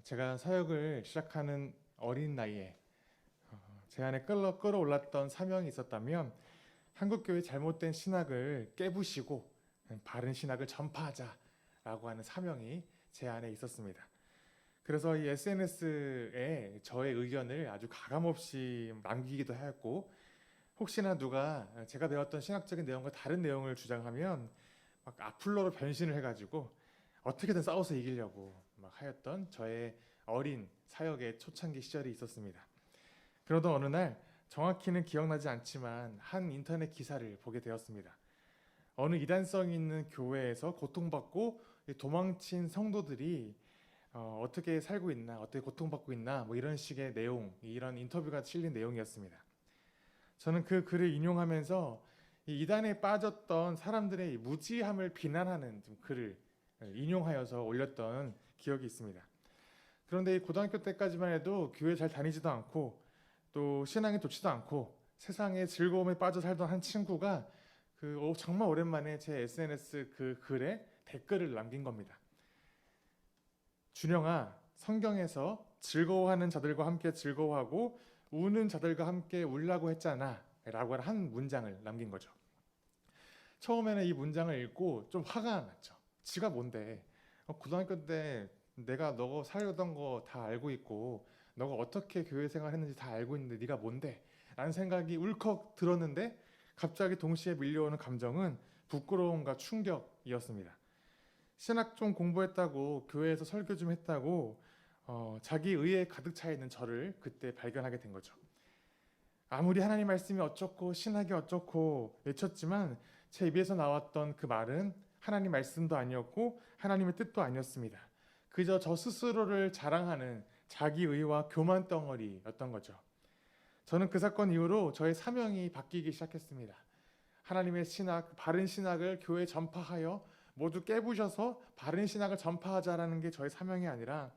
제가 사역을 시작하는 어린 나이에 제 안에 끌어올랐던 사명이 있었다면 한국교회 잘못된 신학을 깨부시고 바른 신학을 전파하자라고 하는 사명이 제 안에 있었습니다. 그래서 이 SNS에 저의 의견을 아주 가감없이 남기기도 하였고, 혹시나 누가 제가 배웠던 신학적인 내용과 다른 내용을 주장하면 막 악플러로 변신을 해가지고 어떻게든 싸워서 이기려고 막 하였던 저의 어린 사역의 초창기 시절이 있었습니다. 그러던 어느 날, 정확히는 기억나지 않지만 한 인터넷 기사를 보게 되었습니다. 어느 이단성 있는 교회에서 고통받고 도망친 성도들이 어떻게 살고 있나, 어떻게 고통받고 있나, 뭐 이런 식의 내용, 이런 인터뷰가 실린 내용이었습니다. 저는 그 글을 인용하면서 이 이단에 빠졌던 사람들의 무지함을 비난하는 좀 글을 인용하여서 올렸던 기억이 있습니다. 그런데 이 고등학교 때까지만 해도 교회 잘 다니지도 않고 또 신앙이 좋지도 않고 세상의 즐거움에 빠져 살던 한 친구가 정말 오랜만에 제 SNS 그 글에 댓글을 남긴 겁니다. 준영아, 성경에서 즐거워하는 자들과 함께 즐거워하고 우는 자들과 함께 울라고 했잖아 라고 한 문장을 남긴 거죠. 처음에는 이 문장을 읽고 좀 화가 났죠. 지가 뭔데, 고등학교 때 내가 너 살던 거 다 알고 있고 너가 어떻게 교회 생활했는지 다 알고 있는데 네가 뭔데? 라는 생각이 울컥 들었는데, 갑자기 동시에 밀려오는 감정은 부끄러움과 충격이었습니다. 신학 좀 공부했다고, 교회에서 설교 좀 했다고 자기 의에 가득 차 있는 저를 그때 발견하게 된 거죠. 아무리 하나님 말씀이 어쩌고 신학이 어쩌고 외쳤지만 제 입에서 나왔던 그 말은 하나님 말씀도 아니었고 하나님의 뜻도 아니었습니다. 그저 저 스스로를 자랑하는 자기의와 교만 덩어리였던 거죠. 저는 그 사건 이후로 저의 사명이 바뀌기 시작했습니다. 하나님의 신학, 바른 신학을 교회에 전파하여 모두 깨부셔서 바른 신학을 전파하자라는 게 저의 사명이 아니라,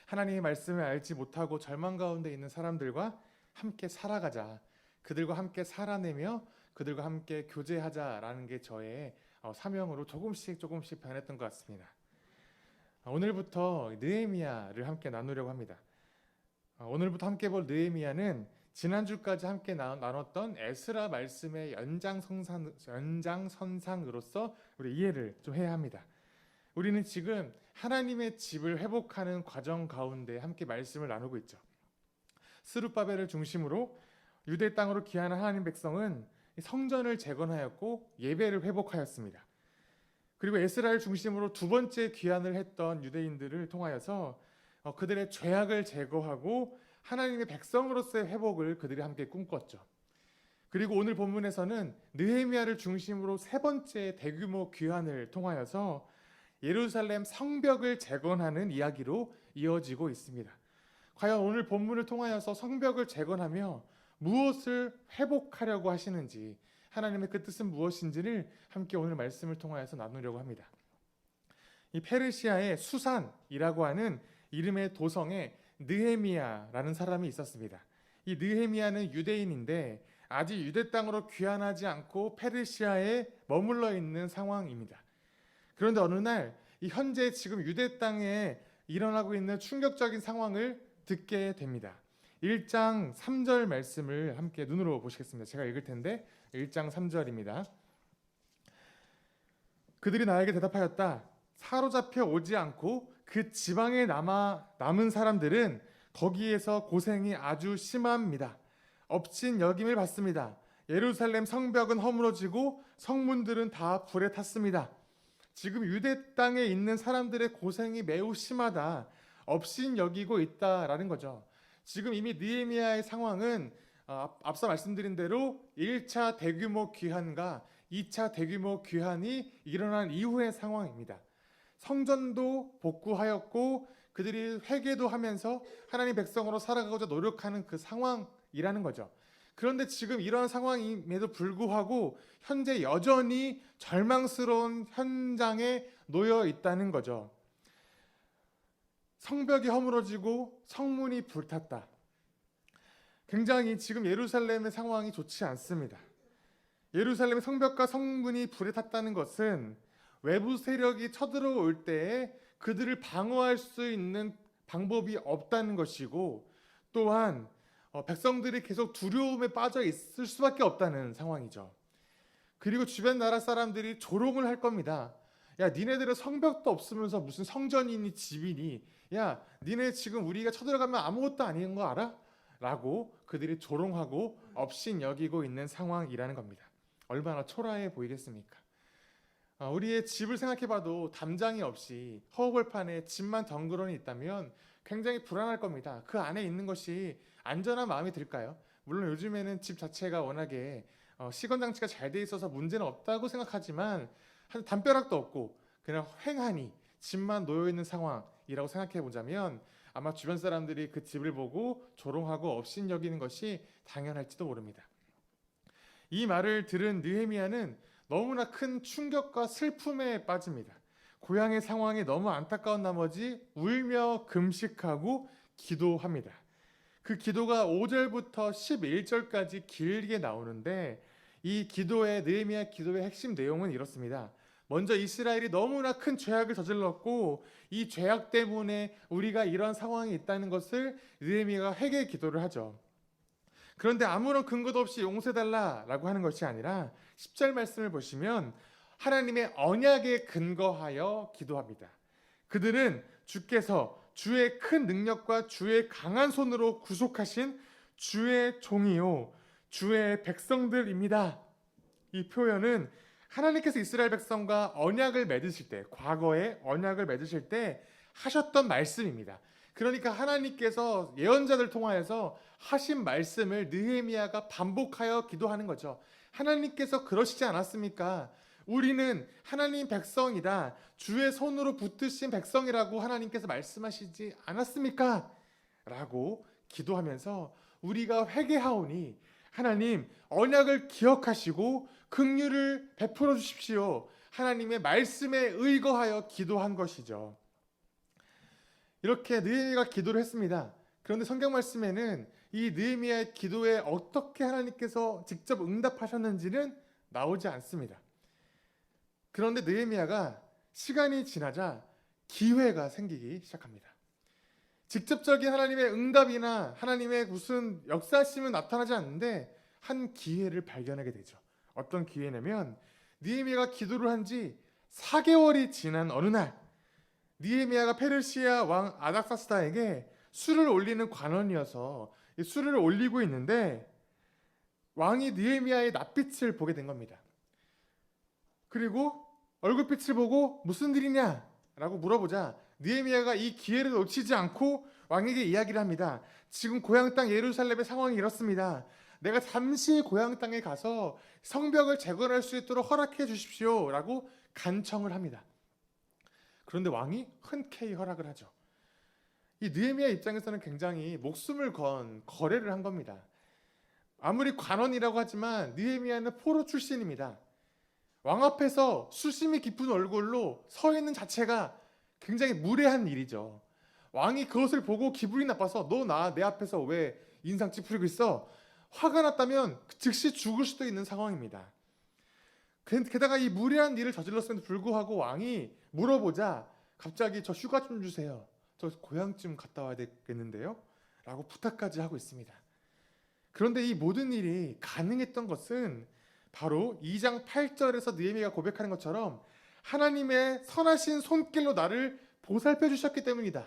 하나님의 말씀을 알지 못하고 절망 가운데 있는 사람들과 함께 살아가자, 그들과 함께 살아내며 그들과 함께 교제하자라는 게 저의 사명으로 조금씩 변했던 것 같습니다. 오늘부터 느헤미야를 함께 나누려고 합니다. 오늘부터 함께 볼 느헤미야는 지난주까지 함께 나눴던 에스라 말씀의 연장선상으로서 우리 이해를 좀 해야 합니다. 우리는 지금 하나님의 집을 회복하는 과정 가운데 함께 말씀을 나누고 있죠. 스룹바벨을 중심으로 유대 땅으로 귀환한 하나님 백성은 성전을 재건하였고 예배를 회복하였습니다. 그리고 에스라를 중심으로 두 번째 귀환을 했던 유대인들을 통하여서 그들의 죄악을 제거하고 하나님의 백성으로서의 회복을 그들이 함께 꿈꿨죠. 그리고 오늘 본문에서는 느헤미야를 중심으로 세 번째 대규모 귀환을 통하여서 예루살렘 성벽을 재건하는 이야기로 이어지고 있습니다. 과연 오늘 본문을 통하여서 성벽을 재건하며 무엇을 회복하려고 하시는지, 하나님의 그 뜻은 무엇인지를 함께 오늘 말씀을 통하여서 나누려고 합니다. 이 페르시아의 수산이라고 하는 이름의 도성에 느헤미야라는 사람이 있었습니다. 이 느헤미야는 유대인인데 아직 유대 땅으로 귀환하지 않고 페르시아에 머물러 있는 상황입니다. 그런데 어느 날 이 현재 지금 유대 땅에 일어나고 있는 충격적인 상황을 듣게 됩니다. 1장 3절 말씀을 함께 눈으로 보시겠습니다. 제가 읽을 텐데 1장 3절입니다. 그들이 나에게 대답하였다. 사로잡혀 오지 않고 그 지방에 남은 사람들은 거기에서 고생이 아주 심합니다. 엎친 여김을 받습니다. 예루살렘 성벽은 허물어지고 성문들은 다 불에 탔습니다. 지금 유대 땅에 있는 사람들의 고생이 매우 심하다, 업신 여기고 있다라는 거죠. 지금 이미 느헤미야의 상황은 앞서 말씀드린 대로 1차 대규모 귀환과 2차 대규모 귀환이 일어난 이후의 상황입니다. 성전도 복구하였고 그들이 회개도 하면서 하나님 백성으로 살아가고자 노력하는 그 상황이라는 거죠. 그런데 지금 이러한 상황임에도 불구하고 현재 여전히 절망스러운 현장에 놓여 있다는 거죠. 성벽이 허물어지고 성문이 불탔다. 굉장히 지금 예루살렘의 상황이 좋지 않습니다. 예루살렘의 성벽과 성문이 불에 탔다는 것은 외부 세력이 쳐들어올 때에 그들을 방어할 수 있는 방법이 없다는 것이고, 또한 백성들이 계속 두려움에 빠져 있을 수밖에 없다는 상황이죠. 그리고 주변 나라 사람들이 조롱을 할 겁니다. 야, 니네들은 성벽도 없으면서 무슨 성전이니 집이니, 야, 니네 지금 우리가 쳐들어가면 아무것도 아닌 거 알아? 라고 그들이 조롱하고 업신여기고 있는 상황이라는 겁니다. 얼마나 초라해 보이겠습니까? 우리의 집을 생각해봐도 담장이 없이 허허벌판에 집만 덩그러니 있다면 굉장히 불안할 겁니다. 그 안에 있는 것이 안전한 마음이 들까요? 물론 요즘에는 집 자체가 워낙에 시건 장치가 잘 돼 있어서 문제는 없다고 생각하지만 한 담벼락도 없고 그냥 횡하니 집만 놓여 있는 상황이라고 생각해 보자면 아마 주변 사람들이 그 집을 보고 조롱하고 업신여기는 것이 당연할지도 모릅니다. 이 말을 들은 느헤미야는 너무나 큰 충격과 슬픔에 빠집니다. 고향의 상황이 너무 안타까운 나머지 울며 금식하고 기도합니다. 그 기도가 5절부터 11절까지 길게 나오는데, 이 기도의 느헤미야 기도의 핵심 내용은 이렇습니다. 먼저 이스라엘이 너무나 큰 죄악을 저질렀고 이 죄악 때문에 우리가 이런 상황이 있다는 것을 느헤미야가 회개 기도를 하죠. 그런데 아무런 근거도 없이 용서해달라라고 하는 것이 아니라 10절 말씀을 보시면 하나님의 언약에 근거하여 기도합니다. 그들은 주께서 주의 큰 능력과 주의 강한 손으로 구속하신 주의 종이요 주의 백성들입니다. 이 표현은 하나님께서 이스라엘 백성과 언약을 맺으실 때, 과거에 언약을 맺으실 때 하셨던 말씀입니다. 그러니까 하나님께서 예언자들 통하여서 하신 말씀을 느헤미야가 반복하여 기도하는 거죠. 하나님께서 그러시지 않았습니까? 우리는 하나님 백성이다, 주의 손으로 붙드신 백성이라고 하나님께서 말씀하시지 않았습니까? 라고 기도하면서 우리가 회개하오니 하나님 언약을 기억하시고 긍휼을 베풀어 주십시오. 하나님의 말씀에 의거하여 기도한 것이죠. 이렇게 느헤미야가 기도를 했습니다. 그런데 성경 말씀에는 이 느헤미야의 기도에 어떻게 하나님께서 직접 응답하셨는지는 나오지 않습니다. 그런데 느헤미야가 시간이 지나자 기회가 생기기 시작합니다. 직접적인 하나님의 응답이나 하나님의 무슨 역사심은 나타나지 않는데 한 기회를 발견하게 되죠. 어떤 기회냐면 느헤미야가 기도를 한 지 4개월이 지난 어느 날 느헤미야가 페르시아 왕 아닥사스다에게 술을 올리는 관원이어서 술을 올리고 있는데 왕이 느헤미야의 낯빛을 보게 된 겁니다. 그리고 얼굴빛을 보고 무슨 일이냐? 라고 물어보자 느헤미야가 이 기회를 놓치지 않고 왕에게 이야기를 합니다. 지금 고향 땅 예루살렘의 상황이 이렇습니다. 내가 잠시 고향 땅에 가서 성벽을 재건할 수 있도록 허락해 주십시오 라고 간청을 합니다. 그런데 왕이 흔쾌히 허락을 하죠. 이 느헤미야 입장에서는 굉장히 목숨을 건 거래를 한 겁니다. 아무리 관원이라고 하지만 느헤미야는 포로 출신입니다. 왕 앞에서 수심이 깊은 얼굴로 서 있는 자체가 굉장히 무례한 일이죠. 왕이 그것을 보고 기분이 나빠서 너 내 앞에서 왜 인상 찌푸리고 있어? 화가 났다면 즉시 죽을 수도 있는 상황입니다. 게다가 이 무례한 일을 저질렀음에도 불구하고 왕이 물어보자 갑자기 저 휴가 좀 주세요. 저 고향쯤 갔다 와야 되겠는데요? 라고 부탁까지 하고 있습니다. 그런데 이 모든 일이 가능했던 것은 바로 2장 8절에서 느헤미야가 고백하는 것처럼 하나님의 선하신 손길로 나를 보살펴 주셨기 때문이다.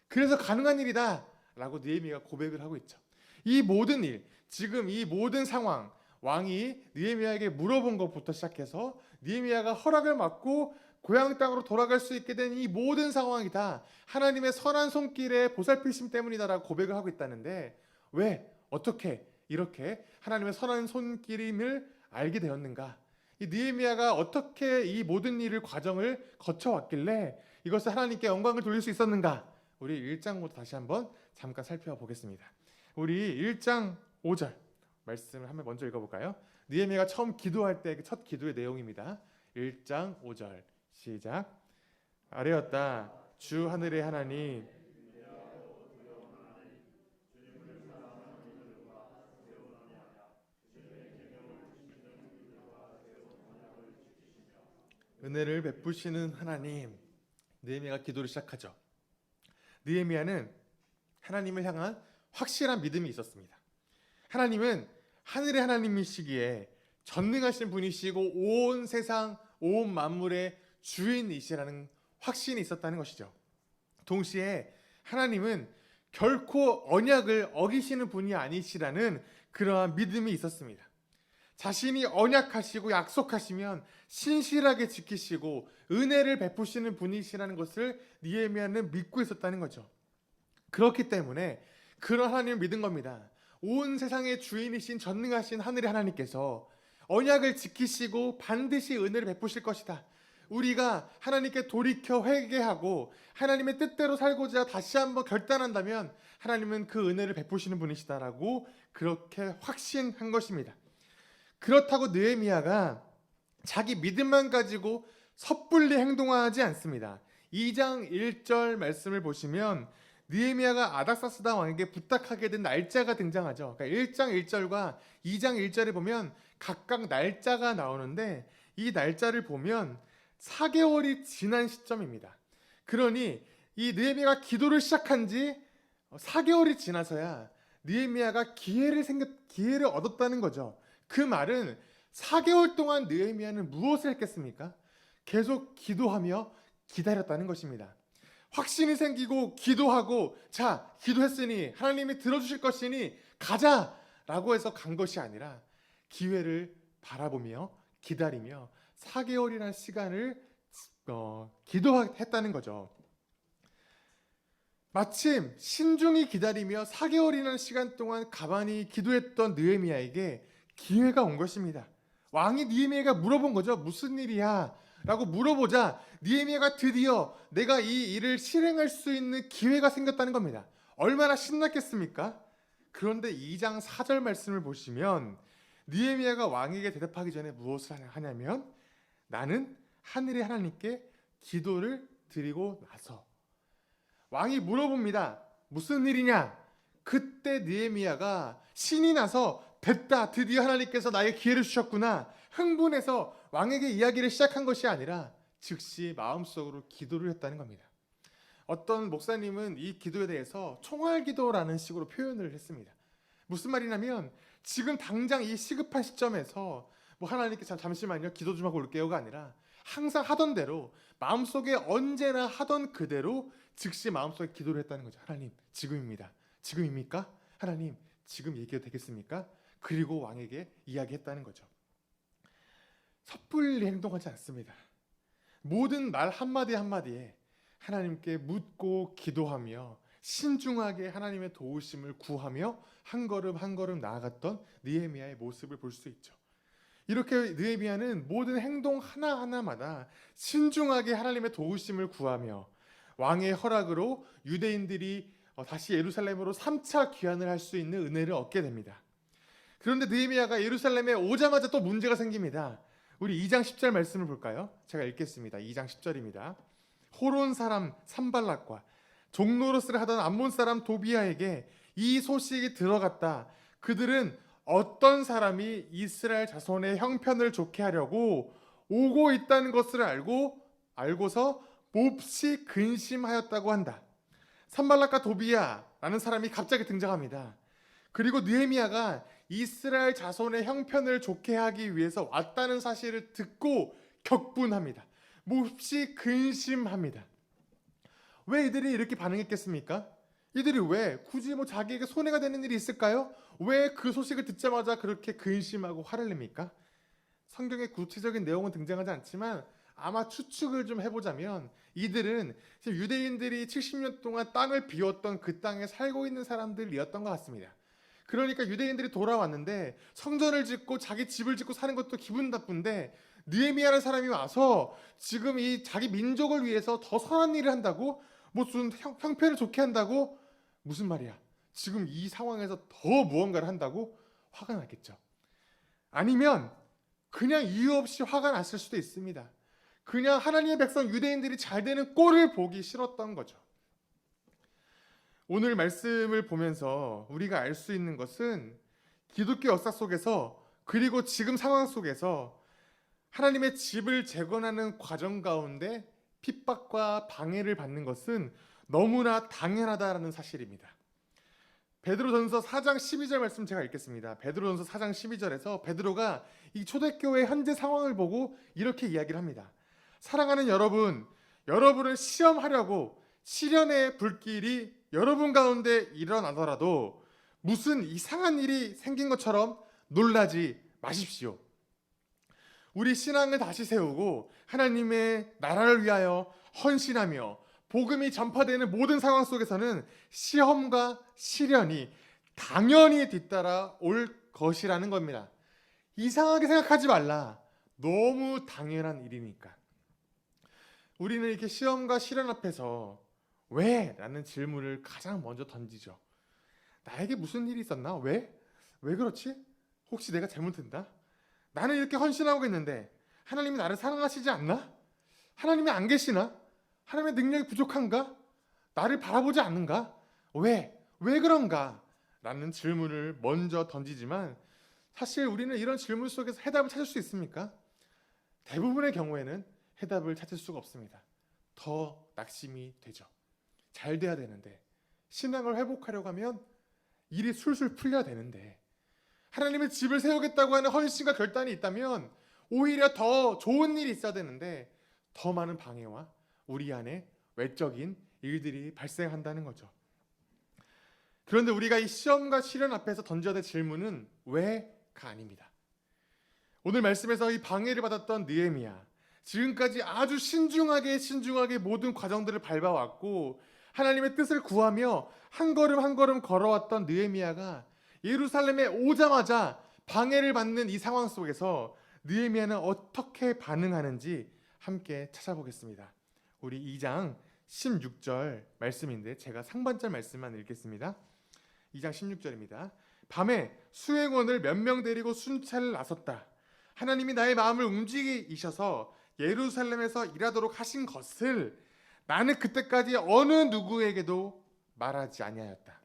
그래서 가능한 일이다 라고 느헤미야가 고백을 하고 있죠. 이 모든 일, 지금 이 모든 상황, 왕이 느헤미야에게 물어본 것부터 시작해서 느헤미야가 허락을 받고 고향 땅으로 돌아갈 수 있게 된 이 모든 상황이 다 하나님의 선한 손길에 보살피심 때문이다라고 고백을 하고 있다는데, 왜 어떻게 이렇게 하나님의 선한 손길임을 알게 되었는가? 이 느헤미야가 어떻게 이 모든 일을 과정을 거쳐왔길래 이것을 하나님께 영광을 돌릴 수 있었는가? 우리 1장부터 다시 한번 잠깐 살펴보겠습니다. 우리 1장 5절 말씀을 한번 먼저 읽어볼까요? 느헤미야가 처음 기도할 때 첫 기도의 내용입니다. 1장 5절 시작. 아뢰었다. 주 하늘의 하나님, 은혜를 베푸시는 하나님. 느헤미야가 기도를 시작하죠. 느헤미야는 하나님을 향한 확실한 믿음이 있었습니다. 하나님은 하늘의 하나님이시기에 전능하신 분이시고 온 세상, 온 만물의 주인이시라는 확신이 있었다는 것이죠. 동시에 하나님은 결코 언약을 어기시는 분이 아니시라는 그러한 믿음이 있었습니다. 자신이 언약하시고 약속하시면 신실하게 지키시고 은혜를 베푸시는 분이시라는 것을 느헤미야는 믿고 있었다는 거죠. 그렇기 때문에 그런 하나님을 믿은 겁니다. 온 세상의 주인이신 전능하신 하늘의 하나님께서 언약을 지키시고 반드시 은혜를 베푸실 것이다. 우리가 하나님께 돌이켜 회개하고 하나님의 뜻대로 살고자 다시 한번 결단한다면 하나님은 그 은혜를 베푸시는 분이시다라고 그렇게 확신한 것입니다. 그렇다고 느헤미야가 자기 믿음만 가지고 섣불리 행동하지 않습니다. 2장 1절 말씀을 보시면 느헤미야가 아닥사스다 왕에게 부탁하게 된 날짜가 등장하죠. 그러니까 1장 1절과 2장 1절에 보면 각각 날짜가 나오는데 이 날짜를 보면 4개월이 지난 시점입니다. 그러니 이 느헤미야가 기도를 시작한 지 4개월이 지나서야 느헤미야가 기회를 얻었다는 거죠. 그 말은 4개월 동안 느헤미야는 무엇을 했겠습니까? 계속 기도하며 기다렸다는 것입니다. 확신이 생기고 기도하고 자, 기도했으니 하나님이 들어주실 것이니 가자라고 해서 간 것이 아니라 기회를 바라보며 기다리며 4개월이라는 시간을 기도했다는 거죠. 마침 신중히 기다리며 4개월이라는 시간 동안 가만히 기도했던 느헤미야에게 기회가 온 것입니다. 왕이 느헤미야가 물어본 거죠. 무슨 일이야? 라고 물어보자 느헤미야가 드디어 내가 이 일을 실행할 수 있는 기회가 생겼다는 겁니다. 얼마나 신났겠습니까? 그런데 2장 4절 말씀을 보시면 느헤미야가 왕에게 대답하기 전에 무엇을 하냐면 나는 하늘의 하나님께 기도를 드리고 나서 왕이 물어봅니다. 무슨 일이냐? 그때 느헤미야가 신이 나서 됐다. 드디어 하나님께서 나에게 기회를 주셨구나. 흥분해서 왕에게 이야기를 시작한 것이 아니라 즉시 마음속으로 기도를 했다는 겁니다. 어떤 목사님은 이 기도에 대해서 총알기도라는 식으로 표현을 했습니다. 무슨 말이냐면 지금 당장 이 시급한 시점에서 하나님께 잠시만요 기도 좀 하고 올게요가 아니라 항상 하던 대로 마음속에 언제나 하던 그대로 즉시 마음속에 기도를 했다는 거죠. 하나님 지금입니다. 지금입니까? 하나님 지금 얘기해도 되겠습니까? 그리고 왕에게 이야기했다는 거죠. 섣불리 행동하지 않습니다. 모든 말 한마디 한마디에 하나님께 묻고 기도하며 신중하게 하나님의 도우심을 구하며 한 걸음 한 걸음 나아갔던 느헤미야의 모습을 볼 수 있죠. 이렇게 느헤미야는 모든 행동 하나하나마다 신중하게 하나님의 도우심을 구하며 왕의 허락으로 유대인들이 다시 예루살렘으로 3차 귀환을 할 수 있는 은혜를 얻게 됩니다. 그런데 느헤미야가 예루살렘에 오자마자 또 문제가 생깁니다. 우리 2장 10절 말씀을 볼까요? 제가 읽겠습니다. 2장 10절입니다. 호론 사람 산발락과 종노릇을 하던 암몬 사람 도비아에게 이 소식이 들어갔다. 그들은 어떤 사람이 이스라엘 자손의 형편을 좋게 하려고 오고 있다는 것을 알고서 몹시 근심하였다고 한다. 산발락과 도비아라는 사람이 갑자기 등장합니다. 그리고 느헤미야가 이스라엘 자손의 형편을 좋게 하기 위해서 왔다는 사실을 듣고 격분합니다. 몹시 근심합니다. 왜 이들이 이렇게 반응했겠습니까? 이들이 왜 굳이 자기에게 손해가 되는 일이 있을까요? 왜 그 소식을 듣자마자 그렇게 근심하고 화를 냅니까? 성경에 구체적인 내용은 등장하지 않지만 아마 추측을 좀 해보자면 이들은 지금 유대인들이 70년 동안 땅을 비웠던 그 땅에 살고 있는 사람들이었던 것 같습니다. 그러니까 유대인들이 돌아왔는데 성전을 짓고 자기 집을 짓고 사는 것도 기분 나쁜데 느헤미야라는 사람이 와서 지금 이 자기 민족을 위해서 더 선한 일을 한다고? 무슨 형편을 좋게 한다고? 무슨 말이야? 지금 이 상황에서 더 무언가를 한다고? 화가 났겠죠. 아니면 그냥 이유 없이 화가 났을 수도 있습니다. 그냥 하나님의 백성 유대인들이 잘 되는 꼴을 보기 싫었던 거죠. 오늘 말씀을 보면서 우리가 알 수 있는 것은 기독교 역사 속에서 그리고 지금 상황 속에서 하나님의 집을 재건하는 과정 가운데 핍박과 방해를 받는 것은 너무나 당연하다라는 사실입니다. 베드로전서 4장 12절 말씀 제가 읽겠습니다. 베드로전서 4장 12절에서 베드로가 이 초대교회의 현재 상황을 보고 이렇게 이야기를 합니다. 사랑하는 여러분, 여러분을 시험하려고 시련의 불길이 여러분 가운데 일어나더라도 무슨 이상한 일이 생긴 것처럼 놀라지 마십시오. 우리 신앙을 다시 세우고 하나님의 나라를 위하여 헌신하며 복음이 전파되는 모든 상황 속에서는 시험과 시련이 당연히 뒤따라 올 것이라는 겁니다. 이상하게 생각하지 말라. 너무 당연한 일이니까. 우리는 이렇게 시험과 시련 앞에서 왜? 라는 질문을 가장 먼저 던지죠. 나에게 무슨 일이 있었나? 왜? 왜 그렇지? 혹시 내가 잘못했나? 나는 이렇게 헌신하고 있는데 하나님이 나를 사랑하시지 않나? 하나님이 안 계시나? 하나님의 능력이 부족한가? 나를 바라보지 않는가? 왜? 왜 그런가? 라는 질문을 먼저 던지지만 사실 우리는 이런 질문 속에서 해답을 찾을 수 있습니까? 대부분의 경우에는 해답을 찾을 수가 없습니다. 더 낙심이 되죠. 잘 돼야 되는데, 신앙을 회복하려고 하면 일이 술술 풀려야 되는데, 하나님의 집을 세우겠다고 하는 헌신과 결단이 있다면 오히려 더 좋은 일이 있어야 되는데 더 많은 방해와 우리 안에 외적인 일들이 발생한다는 거죠. 그런데 우리가 이 시험과 시련 앞에서 던져야 될 질문은 왜가 아닙니다. 오늘 말씀에서 이 방해를 받았던 느헤미야, 지금까지 아주 신중하게 모든 과정들을 밟아왔고 하나님의 뜻을 구하며 한 걸음 한 걸음 걸어왔던 느헤미야가 예루살렘에 오자마자 방해를 받는 이 상황 속에서 느헤미야는 어떻게 반응하는지 함께 찾아보겠습니다. 우리 2장 16절 말씀인데 제가 상반절 말씀만 읽겠습니다. 2장 16절입니다. 밤에 수행원을 몇 명 데리고 순찰을 나섰다. 하나님이 나의 마음을 움직이셔서 예루살렘에서 일하도록 하신 것을 나는 그때까지 어느 누구에게도 말하지 아니하였다.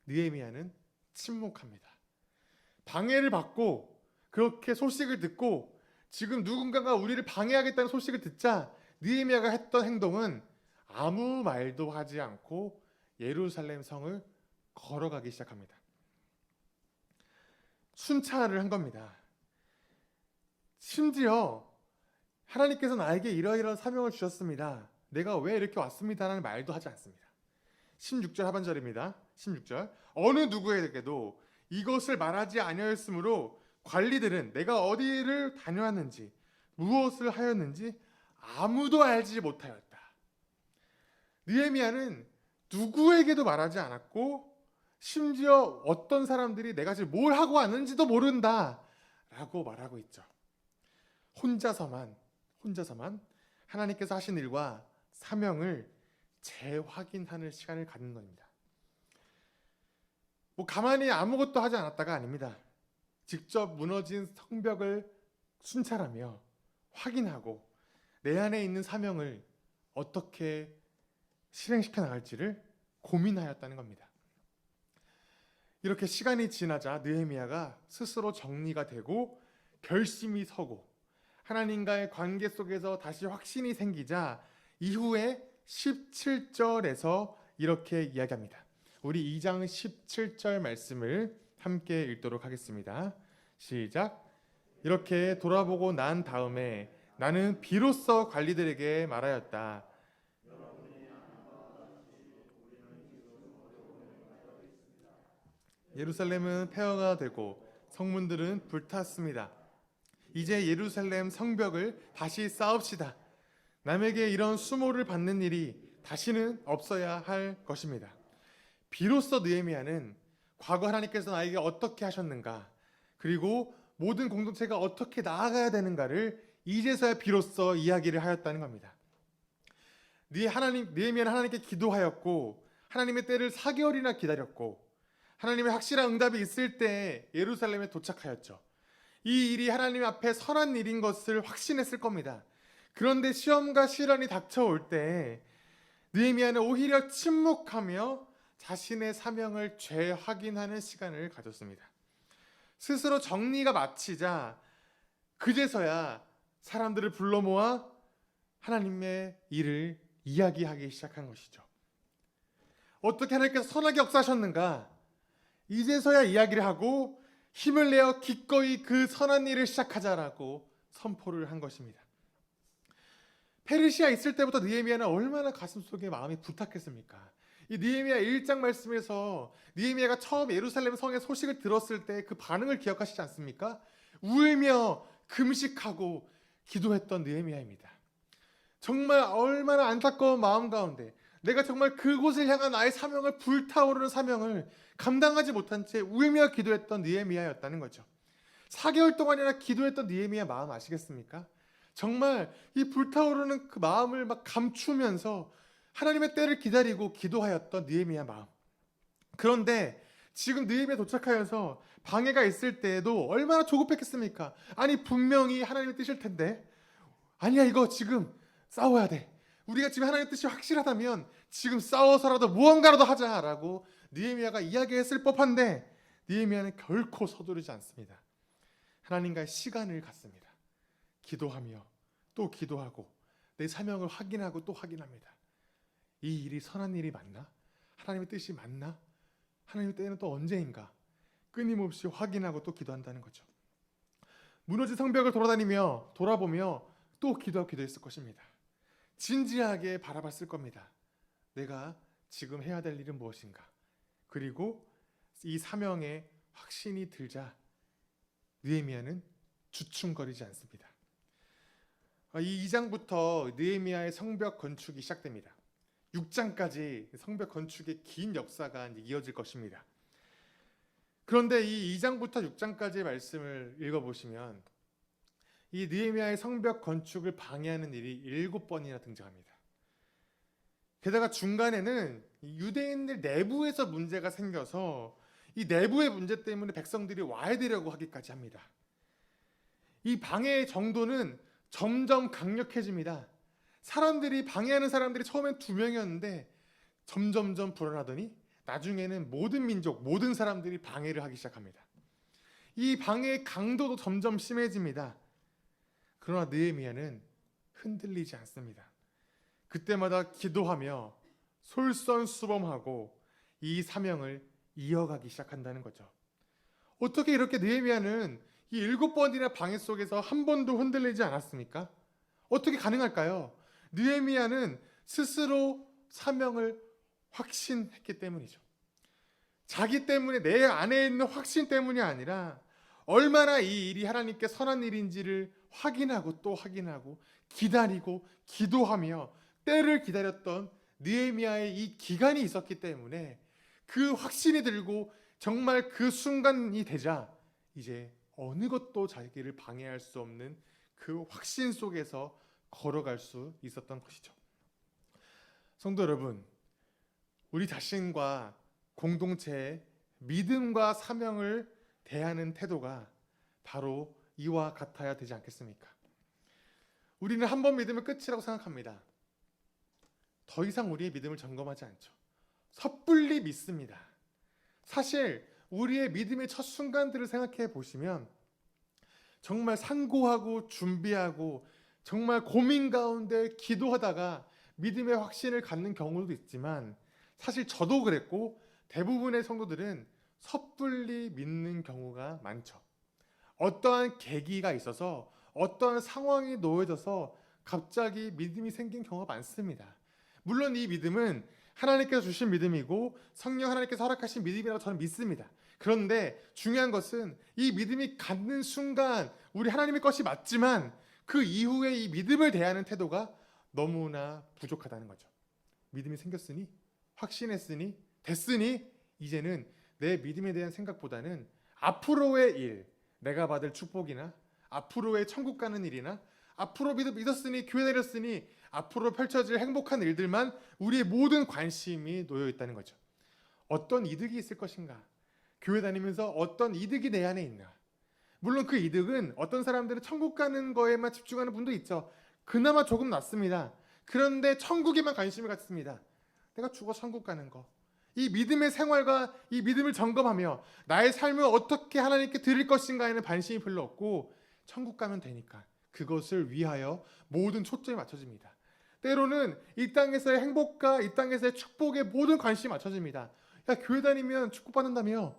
느헤미야는 침묵합니다. 방해를 받고 그렇게 소식을 듣고 지금 누군가가 우리를 방해하겠다는 소식을 듣자 느헤미야가 했던 행동은 아무 말도 하지 않고 예루살렘 성을 걸어가기 시작합니다. 순찰을 한 겁니다. 심지어 하나님께서 나에게 이러이러한 사명을 주셨습니다. 내가 왜 이렇게 왔습니다라는 말도 하지 않습니다. 16절 하반절입니다. 16절. 어느 누구에게도 이것을 말하지 아니하였으므로 관리들은 내가 어디를 다녀왔는지 무엇을 하였는지 아무도 알지 못하였다. 느헤미야는 누구에게도 말하지 않았고 심지어 어떤 사람들이 내가 지금 뭘 하고 왔는지도 모른다 라고 말하고 있죠. 혼자서만 하나님께서 하신 일과 사명을 재확인하는 시간을 갖는 겁니다. 가만히 아무것도 하지 않았다가 아닙니다. 직접 무너진 성벽을 순찰하며 확인하고 내 안에 있는 사명을 어떻게 실행시켜 나갈지를 고민하였다는 겁니다. 이렇게 시간이 지나자 느헤미야가 스스로 정리가 되고 결심이 서고 하나님과의 관계 속에서 다시 확신이 생기자 이후에 17절에서 이렇게 이야기합니다. 우리 2장 17절 말씀을 함께 읽도록 하겠습니다. 시작. 이렇게 돌아보고 난 다음에 나는 비로소 관리들에게 말하였다. 예루살렘은 폐허가 되고 성문들은 불탔습니다. 이제 예루살렘 성벽을 다시 쌓읍시다. 남에게 이런 수모를 받는 일이 다시는 없어야 할 것입니다. 비로소 느헤미야는 과거 하나님께서 나에게 어떻게 하셨는가, 그리고 모든 공동체가 어떻게 나아가야 되는가를 이제서야 비로소 이야기를 하였다는 겁니다. 느헤미야는 하나님께 기도하였고 하나님의 때를 4개월이나 기다렸고 하나님의 확실한 응답이 있을 때 예루살렘에 도착하였죠. 이 일이 하나님 앞에 선한 일인 것을 확신했을 겁니다. 그런데 시험과 시련이 닥쳐올 때 느헤미야는 오히려 침묵하며 자신의 사명을 재확인하는 시간을 가졌습니다. 스스로 정리가 마치자 그제서야 사람들을 불러 모아 하나님의 일을 이야기하기 시작한 것이죠. 어떻게 하나님께서 선하게 역사하셨는가? 이제서야 이야기를 하고 힘을 내어 기꺼이 그 선한 일을 시작하자라고 선포를 한 것입니다. 페르시아 있을 때부터 느헤미야는 얼마나 가슴속에 마음이 부탁했습니까? 이 느헤미야 1장 말씀에서 느헤미야가 처음 예루살렘 성의 소식을 들었을 때 그 반응을 기억하시지 않습니까? 울며 금식하고 기도했던 느헤미야입니다. 정말 얼마나 안타까운 마음 가운데 내가 정말 그곳을 향한 나의 사명을, 불타오르는 사명을 감당하지 못한 채 울며 기도했던 느헤미야였다는 거죠. 4개월 동안이나 기도했던 느헤미야 마음 아시겠습니까? 정말 이 불타오르는 그 마음을 막 감추면서 하나님의 때를 기다리고 기도하였던 느헤미야 마음. 그런데 지금 느헤미야 도착하여서 방해가 있을 때에도 얼마나 조급했겠습니까? 아니 분명히 하나님의 뜻일 텐데, 아니야 이거 지금 싸워야 돼. 우리가 지금 하나님의 뜻이 확실하다면 지금 싸워서라도 무언가라도 하자라고 느헤미야가 이야기했을 법한데, 느헤미야는 결코 서두르지 않습니다. 하나님과의 시간을 갖습니다. 기도하며 또 기도하고 내 사명을 확인하고 또 확인합니다. 이 일이 선한 일이 맞나? 하나님의 뜻이 맞나? 하나님의 때는 또 언제인가? 끊임없이 확인하고 또 기도한다는 거죠. 무너진 성벽을 돌아보며 또 기도했을 것입니다. 진지하게 바라봤을 겁니다. 내가 지금 해야 될 일은 무엇인가? 그리고 이 사명에 확신이 들자 느헤미야는 주춤거리지 않습니다. 이 2장부터 느헤미야의 성벽 건축이 시작됩니다. 6장까지 성벽 건축의 긴 역사가 이어질 것입니다. 그런데 이 2장부터 6장까지의 말씀을 읽어보시면 이 느헤미야의 성벽 건축을 방해하는 일이 7번이나 등장합니다. 게다가 중간에는 유대인들 내부에서 문제가 생겨서 이 내부의 문제 때문에 백성들이 와야 되려고 하기까지 합니다. 이 방해의 정도는 점점 강력해집니다. 방해하는 사람들이 처음엔 2명이었는데 점점점 불어나더니 나중에는 모든 민족, 모든 사람들이 방해를 하기 시작합니다. 이 방해의 강도도 점점 심해집니다. 그러나 느헤미야는 흔들리지 않습니다. 그때마다 기도하며 솔선수범하고 이 사명을 이어가기 시작한다는 거죠. 어떻게 이렇게 느헤미야는 이 7번이나 방해 속에서 한 번도 흔들리지 않았습니까? 어떻게 가능할까요? 느헤미야는 스스로 사명을 확신했기 때문이죠. 자기 때문에, 내 안에 있는 확신 때문이 아니라 얼마나 이 일이 하나님께 선한 일인지를 확인하고 또 확인하고 기다리고 기도하며 때를 기다렸던 느헤미야의 이 기간이 있었기 때문에 그 확신이 들고 정말 그 순간이 되자 이제 어느 것도 자기를 방해할 수 없는 그 확신 속에서 걸어갈 수 있었던 것이죠. 성도 여러분, 우리 자신과 공동체의 믿음과 사명을 대하는 태도가 바로 이와 같아야 되지 않겠습니까? 우리는 한 번 믿으면 끝이라고 생각합니다. 더 이상 우리의 믿음을 점검하지 않죠. 섣불리 믿습니다. 사실 우리의 믿음의 첫 순간들을 생각해 보시면 정말 상고하고 준비하고 정말 고민 가운데 기도하다가 믿음의 확신을 갖는 경우도 있지만, 사실 저도 그랬고 대부분의 성도들은 섣불리 믿는 경우가 많죠. 어떠한 계기가 있어서 어떠한 상황이 놓여져서 갑자기 믿음이 생긴 경우가 많습니다. 물론 이 믿음은 하나님께서 주신 믿음이고 성령 하나님께서 허락하신 믿음이라고 저는 믿습니다. 그런데 중요한 것은 이 믿음이 갖는 순간 우리 하나님의 것이 맞지만 그 이후에 이 믿음을 대하는 태도가 너무나 부족하다는 거죠. 믿음이 생겼으니, 확신했으니, 됐으니 이제는 내 믿음에 대한 생각보다는 앞으로의 일, 내가 받을 축복이나 앞으로의 천국 가는 일이나 앞으로 믿었으니, 교회 다녔으니 앞으로 펼쳐질 행복한 일들만 우리의 모든 관심이 놓여 있다는 거죠. 어떤 이득이 있을 것인가? 교회 다니면서 어떤 이득이 내 안에 있나? 물론 그 이득은 어떤 사람들은 천국 가는 거에만 집중하는 분도 있죠. 그나마 조금 낫습니다. 그런데 천국에만 관심을 갖습니다. 내가 죽어 천국 가는 거. 이 믿음의 생활과 이 믿음을 점검하며 나의 삶을 어떻게 하나님께 드릴 것인가에는 관심이 별로 없고 천국 가면 되니까 그것을 위하여 모든 초점이 맞춰집니다. 때로는 이 땅에서의 행복과 이 땅에서의 축복에 모든 관심이 맞춰집니다. 야, 교회 다니면 축복받는다며.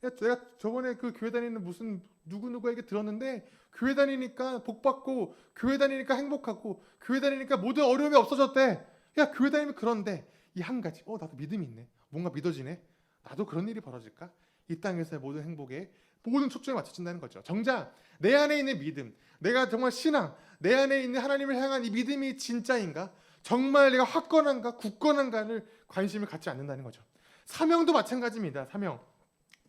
야, 내가 저번에 그 교회 다니는 무슨 누구누구에게 들었는데 교회 다니니까 복받고 교회 다니니까 행복하고 교회 다니니까 모든 어려움이 없어졌대. 야, 교회 다니면 그런데 이 한 가지, 나도 믿음이 있네. 뭔가 믿어지네. 나도 그런 일이 벌어질까? 이 땅에서의 모든 행복에 모든 초점이 맞춰진다는 거죠. 정작 내 안에 있는 믿음, 내가 정말 신앙, 내 안에 있는 하나님을 향한 이 믿음이 진짜인가? 정말 내가 확건한가, 굳건한가를 관심을 갖지 않는다는 거죠. 사명도 마찬가지입니다. 사명.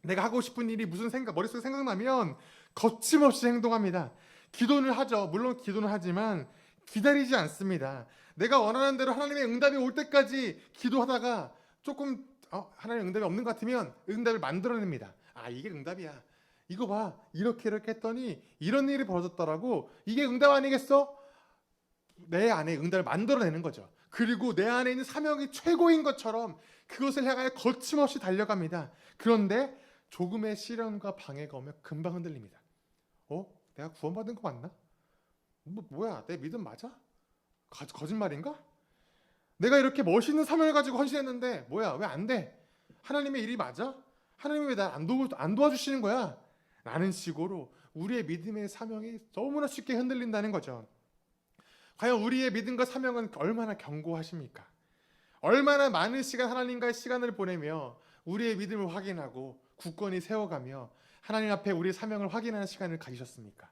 내가 하고 싶은 일이 무슨 머릿속에 생각나면 거침없이 행동합니다. 기도를 하죠. 물론 기도는 하지만 기다리지 않습니다. 내가 원하는 대로 하나님의 응답이 올 때까지 기도하다가 조금 하나님의 응답이 없는 것 같으면 응답을 만들어냅니다. 이게 응답이야. 이거 봐. 이렇게 했더니 이런 일이 벌어졌더라고. 이게 응답 아니겠어? 내 안에 응답을 만들어내는 거죠. 그리고 내 안에 있는 사명이 최고인 것처럼 그것을 향하여 거침없이 달려갑니다. 그런데 조금의 시련과 방해가 오면 금방 흔들립니다. 내가 구원받은 거 맞나? 뭐야? 내 믿음 맞아? 거짓말인가? 내가 이렇게 멋있는 사명을 가지고 헌신했는데 뭐야? 왜 안 돼? 하나님의 일이 맞아? 하나님이 왜 날 안 도와주시는 거야? 라는 식으로 우리의 믿음의 사명이 너무나 쉽게 흔들린다는 거죠. 과연 우리의 믿음과 사명은 얼마나 견고하십니까? 얼마나 많은 시간 하나님과의 시간을 보내며 우리의 믿음을 확인하고 굳건히 세워가며 하나님 앞에 우리의 사명을 확인하는 시간을 가지셨습니까?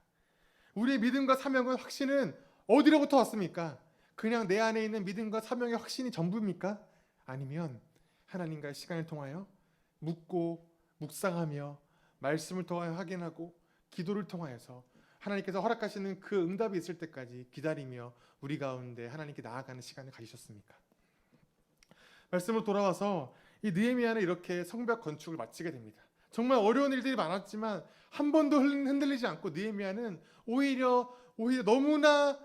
우리의 믿음과 사명은 확신은 어디로부터 왔습니까? 그냥 내 안에 있는 믿음과 사명의 확신이 전부입니까? 아니면 하나님과의 시간을 통하여 묻고 묵상하며 말씀을 통하여 확인하고 기도를 통하여서 하나님께서 허락하시는 그 응답이 있을 때까지 기다리며 우리 가운데 하나님께 나아가는 시간을 가지셨습니까? 말씀으로 돌아와서 이 느헤미야는 이렇게 성벽 건축을 마치게 됩니다. 정말 어려운 일들이 많았지만 한 번도 흔들리지 않고 느헤미야는 오히려 너무나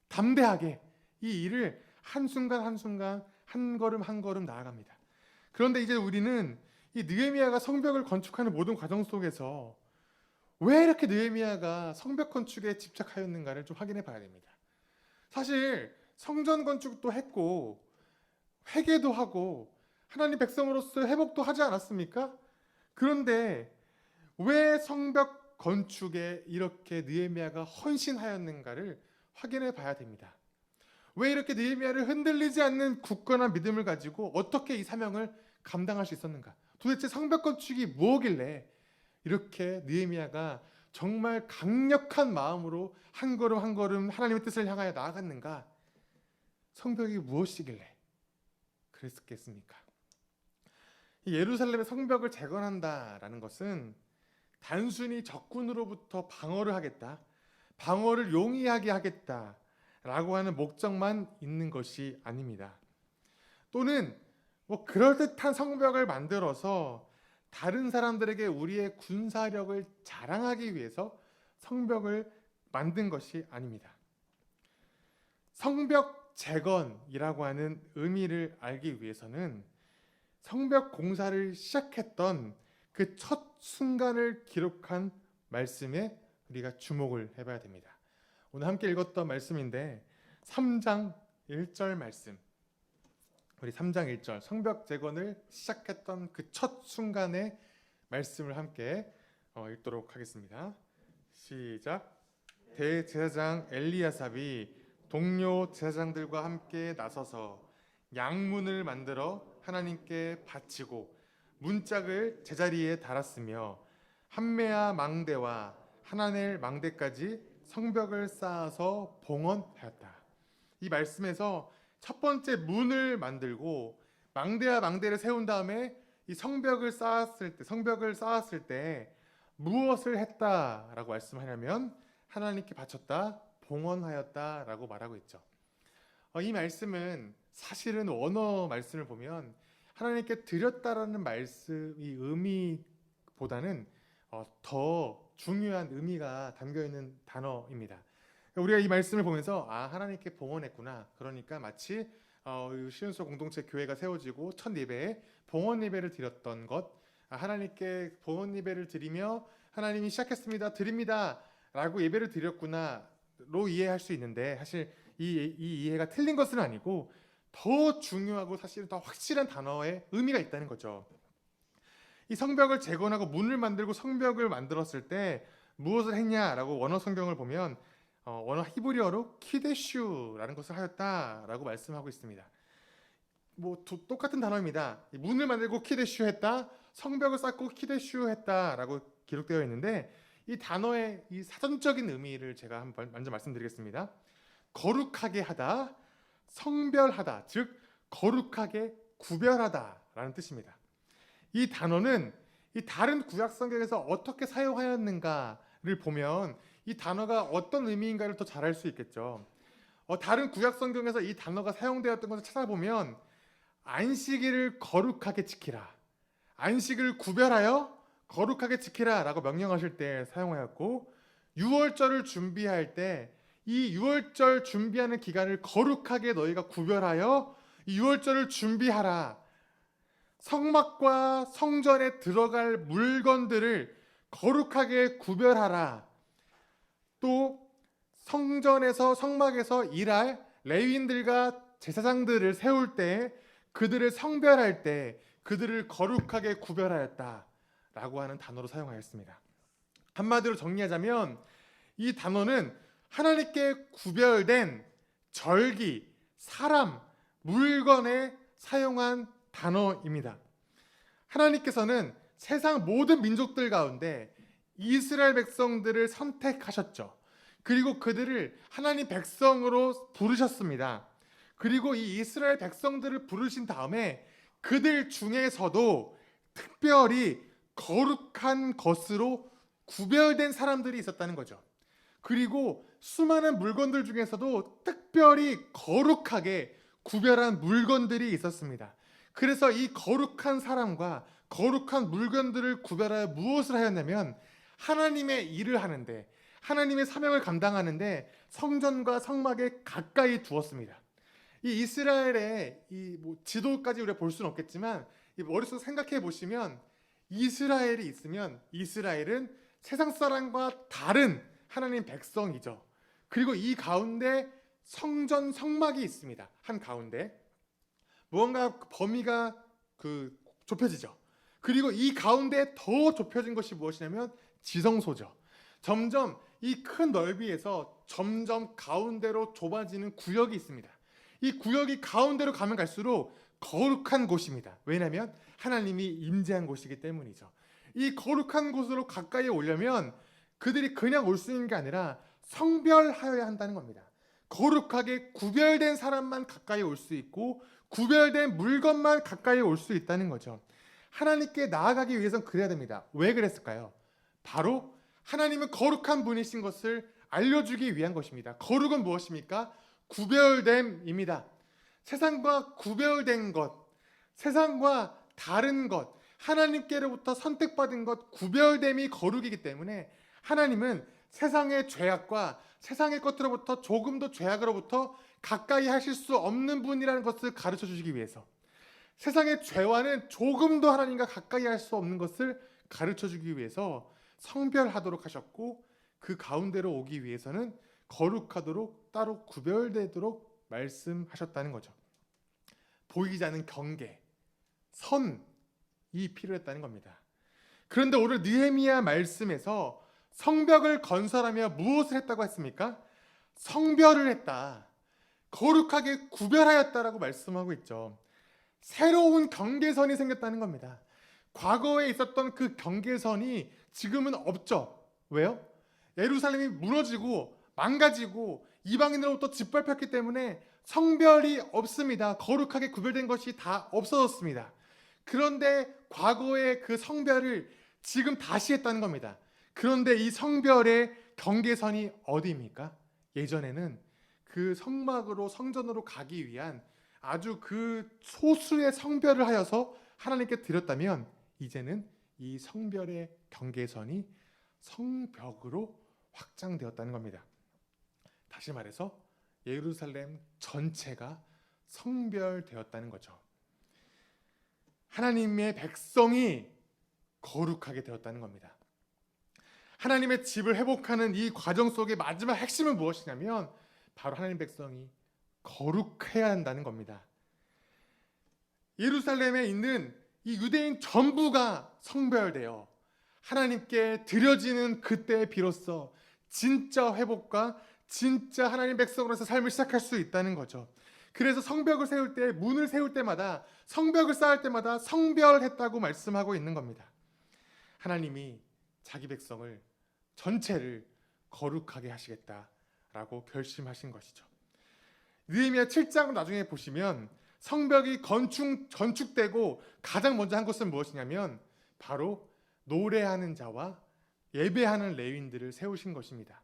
담대하게 이 일을 한순간 한순간 한 걸음 한 걸음 나아갑니다. 그런데 이제 우리는 이 느헤미야가 성벽을 건축하는 모든 과정 속에서 왜 이렇게 느헤미야가 성벽 건축에 집착하였는가를 좀 확인해 봐야 됩니다. 사실 성전 건축도 했고 회개도 하고 하나님 백성으로서 회복도 하지 않았습니까? 그런데 왜 성벽 건축에 이렇게 느헤미야가 헌신하였는가를 확인해 봐야 됩니다. 왜 이렇게 느헤미야를 흔들리지 않는 굳건한 믿음을 가지고 어떻게 이 사명을 감당할 수 있었는가? 도대체 성벽 건축이 뭐길래 이렇게 느헤미야가 정말 강력한 마음으로 한 걸음 한 걸음 하나님의 뜻을 향하여 나아갔는가? 성벽이 무엇이길래 그랬겠습니까? 예루살렘의 성벽을 재건한다라는 것은 단순히 적군으로부터 방어를 하겠다, 방어를 용이하게 하겠다라고 하는 목적만 있는 것이 아닙니다. 또는 그럴듯한 성벽을 만들어서 다른 사람들에게 우리의 군사력을 자랑하기 위해서 성벽을 만든 것이 아닙니다. 성벽 재건이라고 하는 의미를 알기 위해서는 성벽 공사를 시작했던 그 첫 순간을 기록한 말씀에 우리가 주목을 해봐야 됩니다. 오늘 함께 읽었던 말씀인데 3장 1절 말씀, 우리 3장 1절 성벽 재건을 시작했던 그 첫 순간의 말씀을 함께 읽도록 하겠습니다. 시작. 대제사장 엘리야삽이 동료 제사장들과 함께 나서서 양문을 만들어 하나님께 바치고 문짝을 제자리에 달았으며 한메아 망대와 하나넬 망대까지 성벽을 쌓아서 봉헌하였다. 이 말씀에서 첫 번째 문을 만들고 망대와 망대를 세운 다음에 이 성벽을 쌓았을 때 무엇을 했다라고 말씀하냐면 하나님께 바쳤다, 봉헌하였다라고 말하고 있죠. 이 말씀은 사실은 원어 말씀을 보면 하나님께 드렸다라는 말씀이 의미보다는 더 중요한 의미가 담겨 있는 단어입니다. 우리가 이 말씀을 보면서 하나님께 봉헌했구나. 그러니까 마치 시온서 공동체 교회가 세워지고 첫 예배에 봉헌 예배를 드렸던 것, 하나님께 봉헌 예배를 드리며 하나님이 시작했습니다, 드립니다 라고 예배를 드렸구나 이해할 수 있는데 사실 이 이해가 틀린 것은 아니고 더 중요하고 사실은 더 확실한 단어의 의미가 있다는 거죠. 이 성벽을 재건하고 문을 만들고 성벽을 만들었을 때 무엇을 했냐라고 원어 성경을 보면 원어 히브리어로 키데슈라는 것을 하였다라고 말씀하고 있습니다. 똑같은 단어입니다. 문을 만들고 키데슈 했다, 성벽을 쌓고 키데슈 했다라고 기록되어 있는데 이 단어의 이 사전적인 의미를 제가 한번 먼저 말씀드리겠습니다. 거룩하게 하다, 성별하다, 즉 거룩하게 구별하다라는 뜻입니다. 이 단어는 이 다른 구약 성경에서 어떻게 사용하였는가를 보면 이 단어가 어떤 의미인가를 더 잘 알 수 있겠죠. 다른 구약 성경에서 이 단어가 사용되었던 것을 찾아보면 안식일을 거룩하게 지키라, 안식을 구별하여 거룩하게 지키라 라고 명령하실 때 사용하였고, 유월절을 준비할 때 이 유월절 준비하는 기간을 거룩하게 너희가 구별하여 이 유월절을 준비하라, 성막과 성전에 들어갈 물건들을 거룩하게 구별하라, 또 성전에서 성막에서 일할 레위인들과 제사장들을 세울 때 그들을 성별할 때 그들을 거룩하게 구별하였다라고 하는 단어로 사용하였습니다. 한마디로 정리하자면 이 단어는 하나님께 구별된 절기, 사람, 물건에 사용한 단어입니다. 하나님께서는 세상 모든 민족들 가운데 이스라엘 백성들을 선택하셨죠. 그리고 그들을 하나님 백성으로 부르셨습니다. 그리고 이 이스라엘 백성들을 부르신 다음에 그들 중에서도 특별히 거룩한 것으로 구별된 사람들이 있었다는 거죠. 그리고 수많은 물건들 중에서도 특별히 거룩하게 구별한 물건들이 있었습니다. 그래서 이 거룩한 사람과 거룩한 물건들을 구별하여 무엇을 하였냐면 하나님의 일을 하는데, 하나님의 사명을 감당하는데 성전과 성막에 가까이 두었습니다. 이 이스라엘의 지도까지 우리가 볼 수는 없겠지만 이 머릿속에 생각해 보시면 이스라엘이 있으면 이스라엘은 세상 사람과 다른 하나님 백성이죠. 그리고 이 가운데 성전 성막이 있습니다. 한 가운데 무언가 범위가 좁혀지죠. 그리고 이 가운데 더 좁혀진 것이 무엇이냐면 지성소죠. 점점 이 큰 넓이에서 점점 가운데로 좁아지는 구역이 있습니다. 이 구역이 가운데로 가면 갈수록 거룩한 곳입니다. 왜냐하면 하나님이 임재한 곳이기 때문이죠. 이 거룩한 곳으로 가까이 오려면 그들이 그냥 올 수 있는 게 아니라 성별하여야 한다는 겁니다. 거룩하게 구별된 사람만 가까이 올 수 있고 구별된 물건만 가까이 올 수 있다는 거죠. 하나님께 나아가기 위해서는 그래야 됩니다. 왜 그랬을까요? 바로 하나님은 거룩한 분이신 것을 알려주기 위한 것입니다. 거룩은 무엇입니까? 구별됨입니다. 세상과 구별된 것, 세상과 다른 것, 하나님께로부터 선택받은 것, 구별됨이 거룩이기 때문에 하나님은 세상의 죄악과 세상의 것들로부터 조금도 죄악으로부터 가까이 하실 수 없는 분이라는 것을 가르쳐 주시기 위해서, 세상의 죄와는 조금도 하나님과 가까이 할 수 없는 것을 가르쳐 주기 위해서 성별하도록 하셨고, 그 가운데로 오기 위해서는 거룩하도록 따로 구별되도록 말씀하셨다는 거죠. 보이지 않는 경계, 선이 필요했다는 겁니다. 그런데 오늘 느헤미야 말씀에서 성벽을 건설하며 무엇을 했다고 했습니까? 성별을 했다, 거룩하게 구별하였다라고 말씀하고 있죠. 새로운 경계선이 생겼다는 겁니다. 과거에 있었던 그 경계선이 지금은 없죠. 왜요? 예루살렘이 무너지고 망가지고 이방인으로부터 짓밟혔기 때문에 성별이 없습니다. 거룩하게 구별된 것이 다 없어졌습니다. 그런데 과거의 그 성별을 지금 다시 했다는 겁니다. 그런데 이 성별의 경계선이 어디입니까? 예전에는 그 성막으로 성전으로 가기 위한 아주 그 소수의 성별을 하여서 하나님께 드렸다면, 이제는 이 성별의 경계선이 성벽으로 확장되었다는 겁니다. 다시 말해서 예루살렘 전체가 성별되었다는 거죠. 하나님의 백성이 거룩하게 되었다는 겁니다. 하나님의 집을 회복하는 이 과정 속의 마지막 핵심은 무엇이냐면 바로 하나님 백성이 거룩해야 한다는 겁니다. 예루살렘에 있는 이 유대인 전부가 성별되어 하나님께 드려지는 그때 비로소 진짜 회복과 진짜 하나님 백성으로서 삶을 시작할 수 있다는 거죠. 그래서 성벽을 세울 때, 문을 세울 때마다, 성벽을 쌓을 때마다 성별했다고 말씀하고 있는 겁니다. 하나님이 자기 백성을 전체를 거룩하게 하시겠다라고 결심하신 것이죠. 느헤미야 7장 나중에 보시면 성벽이 건축되고 가장 먼저 한 것은 무엇이냐면 바로 노래하는 자와 예배하는 레위인들을 세우신 것입니다.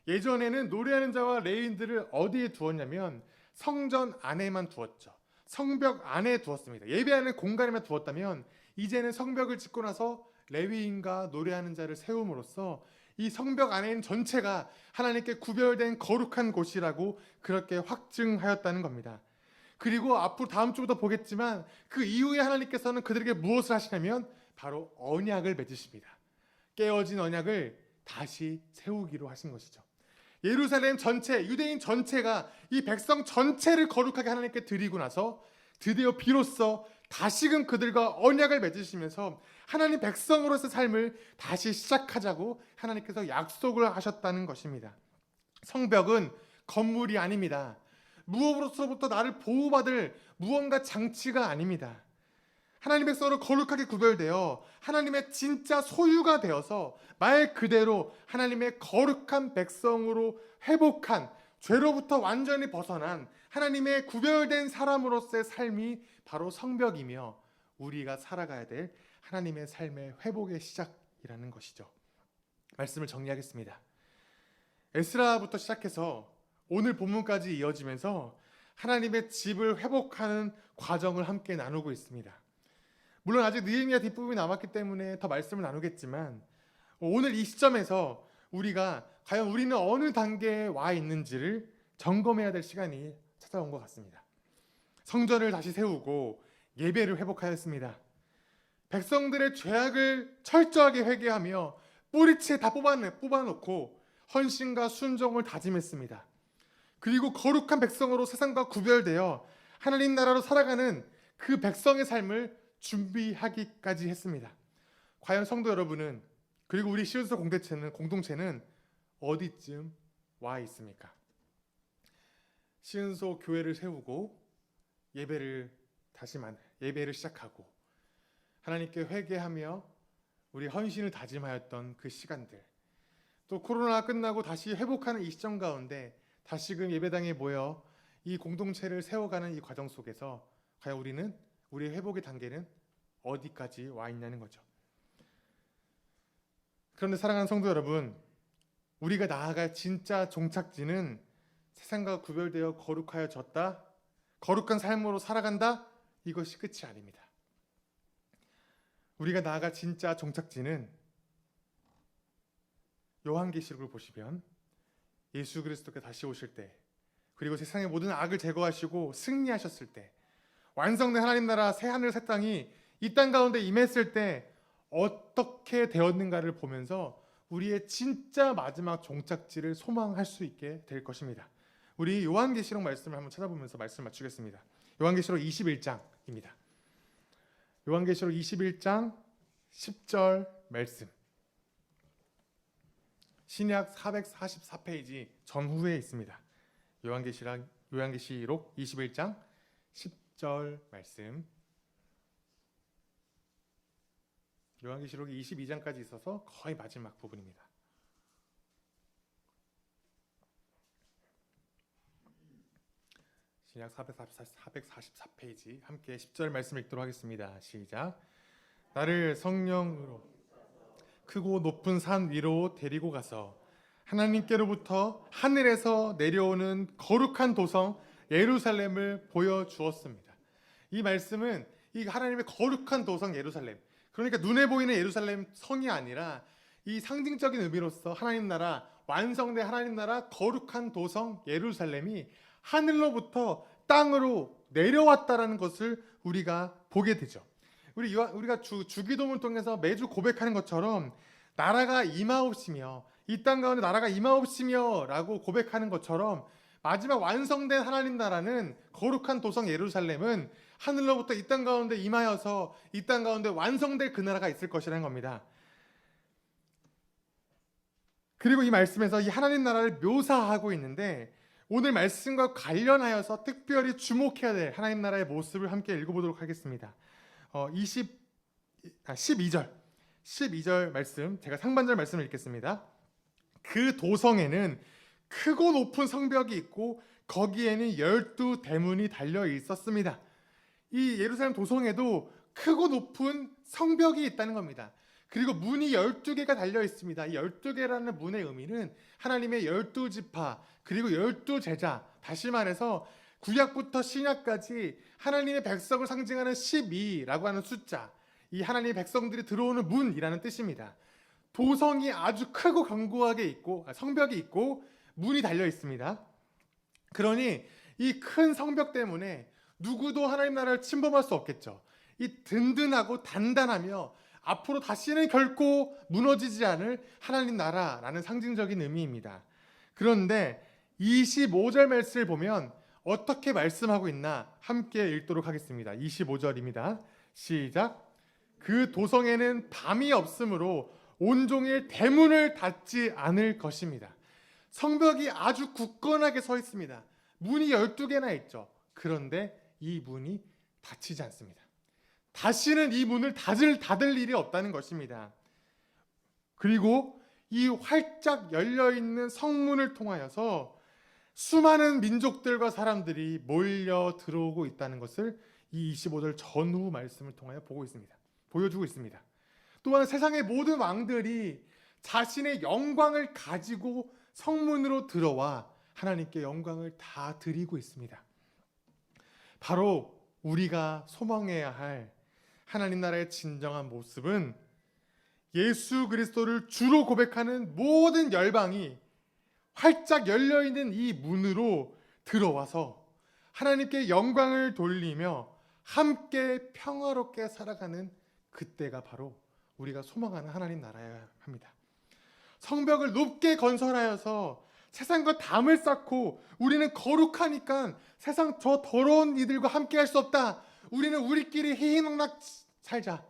예전에는 노래하는 자와 레위인들을 어디에 두었냐면 성전 안에만 두었죠. 성벽 안에 두었습니다. 예배하는 공간에만 두었다면 이제는 성벽을 짓고 나서 레위인과 노래하는 자를 세움으로써 이 성벽 안에 있는 전체가 하나님께 구별된 거룩한 곳이라고 그렇게 확증하였다는 겁니다. 그리고 앞으로 다음 주부터 보겠지만 그 이후에 하나님께서는 그들에게 무엇을 하시냐면 바로 언약을 맺으십니다. 깨어진 언약을 다시 세우기로 하신 것이죠. 예루살렘 전체, 유대인 전체가 이 백성 전체를 거룩하게 하나님께 드리고 나서 드디어 비로소 다시금 그들과 언약을 맺으시면서 하나님 백성으로서의 삶을 다시 시작하자고 하나님께서 약속을 하셨다는 것입니다. 성벽은 건물이 아닙니다. 무엇으로부터 나를 보호받을 무언가 장치가 아닙니다. 하나님 백성으로 거룩하게 구별되어 하나님의 진짜 소유가 되어서 말 그대로 하나님의 거룩한 백성으로 회복한, 죄로부터 완전히 벗어난 하나님의 구별된 사람으로서의 삶이 바로 성벽이며 우리가 살아가야 될 하나님의 삶의 회복의 시작이라는 것이죠. 말씀을 정리하겠습니다. 에스라부터 시작해서 오늘 본문까지 이어지면서 하나님의 집을 회복하는 과정을 함께 나누고 있습니다. 물론 아직 느헤미야 뒷부분이 남았기 때문에 더 말씀을 나누겠지만 오늘 이 시점에서 우리가 과연 우리는 어느 단계에 와 있는지를 점검해야 될 시간이 찾아온 것 같습니다. 성전을 다시 세우고 예배를 회복하였습니다. 백성들의 죄악을 철저하게 회개하며 뿌리채 다 뽑아놓고 헌신과 순종을 다짐했습니다. 그리고 거룩한 백성으로 세상과 구별되어 하나님 나라로 살아가는 그 백성의 삶을 준비하기까지 했습니다. 과연 성도 여러분은, 그리고 우리 시온서 공동체는 어디쯤 와 있습니까? 시온서 교회를 세우고 예배를 시작하고 하나님께 회개하며 우리 헌신을 다짐하였던 그 시간들, 또 코로나 끝나고 다시 회복하는 이 시점 가운데 다시금 예배당에 모여 이 공동체를 세워가는 이 과정 속에서 과연 우리의 회복의 단계는 어디까지 와 있냐는 거죠. 그런데 사랑하는 성도 여러분, 우리가 나아갈 진짜 종착지는 세상과 구별되어 거룩하여졌다, 거룩한 삶으로 살아간다, 이것이 끝이 아닙니다. 우리가 나아갈 진짜 종착지는 요한계시록을 보시면 예수 그리스도께 다시 오실 때, 그리고 세상의 모든 악을 제거하시고 승리하셨을 때, 완성된 하나님 나라 새 하늘 새 땅이 이 땅 가운데 임했을 때 어떻게 되었는가를 보면서 우리의 진짜 마지막 종착지를 소망할 수 있게 될 것입니다. 우리 요한계시록 말씀을 한번 찾아보면서 말씀 맞추겠습니다. 요한계시록 21장입니다. 요한계시록 21장 10절 말씀. 신약 444페이지 전후에 있습니다. 요한계시록 21장 10절 말씀. 요한계시록이 22장까지 있어서 거의 마지막 부분입니다. 신약 444페이지 함께 10절 말씀을 읽도록 하겠습니다. 시작. 나를 성령으로 크고 높은 산 위로 데리고 가서 하나님께로부터 하늘에서 내려오는 거룩한 도성 예루살렘을 보여주었습니다. 이 말씀은 이 하나님의 거룩한 도성 예루살렘, 그러니까 눈에 보이는 예루살렘 성이 아니라 이 상징적인 의미로서 하나님 나라, 완성된 하나님 나라 거룩한 도성 예루살렘이 하늘로부터 땅으로 내려왔다라는 것을 우리가 보게 되죠. 우리가 주기도문을 통해서 매주 고백하는 것처럼 나라가 임하옵시며 이 땅 가운데 나라가 임하옵시며 라고 고백하는 것처럼 마지막 완성된 하나님 나라는 거룩한 도성 예루살렘은 하늘로부터 이 땅 가운데 임하여서 이 땅 가운데 완성될 그 나라가 있을 것이라는 겁니다. 그리고 이 말씀에서 이 하나님 나라를 묘사하고 있는데 오늘 말씀과 관련하여서 특별히 주목해야 될 하나님 나라의 모습을 함께 읽어보도록 하겠습니다. 12절 말씀, 제가 상반절 말씀을 읽겠습니다. 그 도성에는 크고 높은 성벽이 있고 거기에는 12대문이 달려 있었습니다. 이 예루살렘 도성에도 크고 높은 성벽이 있다는 겁니다. 그리고 문이 12개가 달려 있습니다. 이 12개라는 문의 의미는 하나님의 12지파 그리고 12제자, 다시 말해서 구약부터 신약까지 하나님의 백성을 상징하는 12라고 하는 숫자, 이 하나님의 백성들이 들어오는 문이라는 뜻입니다. 도성이 아주 크고 견고하게 있고 성벽이 있고 문이 달려 있습니다. 그러니 이 큰 성벽 때문에 누구도 하나님 나라를 침범할 수 없겠죠. 이 든든하고 단단하며 앞으로 다시는 결코 무너지지 않을 하나님 나라라는 상징적인 의미입니다. 그런데 25절 말씀을 보면 어떻게 말씀하고 있나 함께 읽도록 하겠습니다. 25절입니다. 시작. 그 도성에는 밤이 없으므로 온종일 대문을 닫지 않을 것입니다. 성벽이 아주 굳건하게 서 있습니다. 문이 12개나 있죠. 그런데 이 문이 닫히지 않습니다. 다시는 이 문을 닫을 일이 없다는 것입니다. 그리고 이 활짝 열려있는 성문을 통하여서 수많은 민족들과 사람들이 몰려 들어오고 있다는 것을 이 25절 전후 말씀을 통하여 보여주고 있습니다. 또한 세상의 모든 왕들이 자신의 영광을 가지고 성문으로 들어와 하나님께 영광을 다 드리고 있습니다. 바로 우리가 소망해야 할 하나님 나라의 진정한 모습은 예수 그리스도를 주로 고백하는 모든 열방이 활짝 열려있는 이 문으로 들어와서 하나님께 영광을 돌리며 함께 평화롭게 살아가는 그때가 바로 우리가 소망하는 하나님 나라여야 합니다. 성벽을 높게 건설하여서 세상과 담을 쌓고 우리는 거룩하니까 세상 저 더러운 이들과 함께 할 수 없다. 우리는 우리끼리 희희낙낙 살자.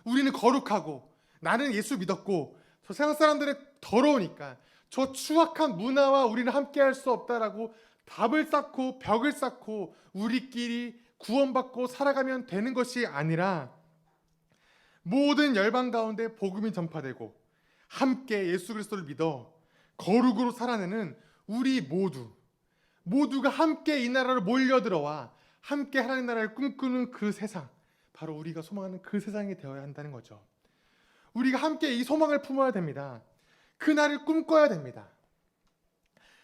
우리는 거룩하고 나는 예수 믿었고 저 세상 사람들은 더러우니까 저 추악한 문화와 우리는 함께 할 수 없다라고 답을 쌓고 벽을 쌓고 우리끼리 구원받고 살아가면 되는 것이 아니라 모든 열방 가운데 복음이 전파되고 함께 예수 그리스도를 믿어 거룩으로 살아내는 우리 모두가 함께 이 나라로 몰려들어와 함께 하나님 나라를 꿈꾸는 그 세상, 바로 우리가 소망하는 그 세상이 되어야 한다는 거죠. 우리가 함께 이 소망을 품어야 됩니다. 그날을 꿈꿔야 됩니다.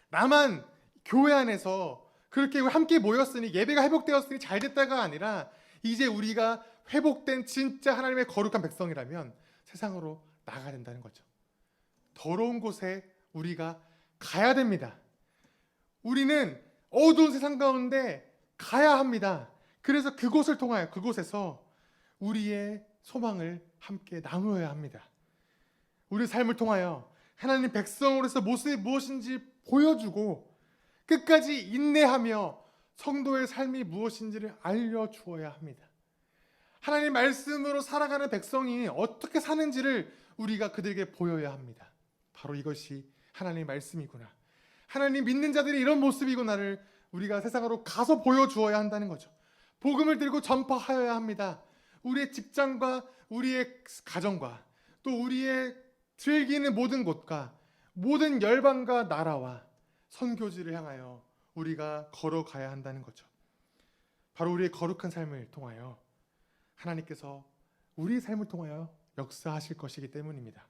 나만 교회 안에서 그렇게 함께 모였으니 예배가 회복되었으니 잘 됐다가 아니라 이제 우리가 회복된 진짜 하나님의 거룩한 백성이라면 세상으로 나가야 된다는 거죠. 더러운 곳에 우리가 가야 됩니다. 우리는 어두운 세상 가운데 가야 합니다. 그래서 그곳을 통하여 그곳에서 우리의 소망을 함께 나누어야 합니다. 우리 삶을 통하여 하나님 백성으로서 모습이 무엇인지 보여주고 끝까지 인내하며 성도의 삶이 무엇인지를 알려주어야 합니다. 하나님 말씀으로 살아가는 백성이 어떻게 사는지를 우리가 그들에게 보여야 합니다. 바로 이것이 하나님의 말씀이구나. 하나님 믿는 자들이 이런 모습이구나를 우리가 세상으로 가서 보여주어야 한다는 거죠. 복음을 들고 전파하여야 합니다. 우리의 직장과 우리의 가정과 또 우리의 즐기는 모든 곳과 모든 열방과 나라와 선교지를 향하여 우리가 걸어가야 한다는 거죠. 바로 우리의 거룩한 삶을 통하여 하나님께서 우리의 삶을 통하여 역사하실 것이기 때문입니다.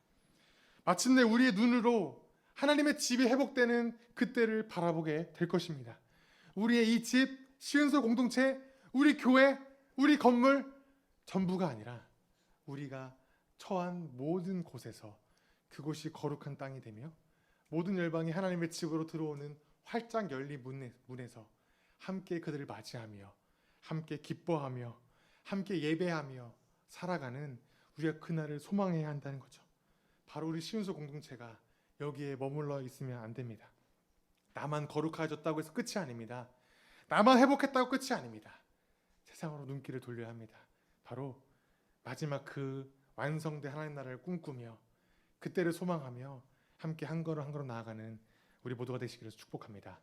마침내 우리의 눈으로 하나님의 집이 회복되는 그때를 바라보게 될 것입니다. 우리의 이 집, 시은소 공동체, 우리 교회, 우리 건물 전부가 아니라 우리가 처한 모든 곳에서 그곳이 거룩한 땅이 되며 모든 열방이 하나님의 집으로 들어오는 활짝 열린 문에서 함께 그들을 맞이하며 함께 기뻐하며 함께 예배하며 살아가는 우리가 그날을 소망해야 한다는 거죠. 바로 우리 시운소 공동체가 여기에 머물러 있으면 안 됩니다. 나만 거룩해졌다고 해서 끝이 아닙니다. 나만 회복했다고 끝이 아닙니다. 세상으로 눈길을 돌려야 합니다. 바로 마지막 그 완성된 하나님 나라를 꿈꾸며 그때를 소망하며 함께 한 걸음 한 걸음 나아가는 우리 모두가 되시기를 축복합니다.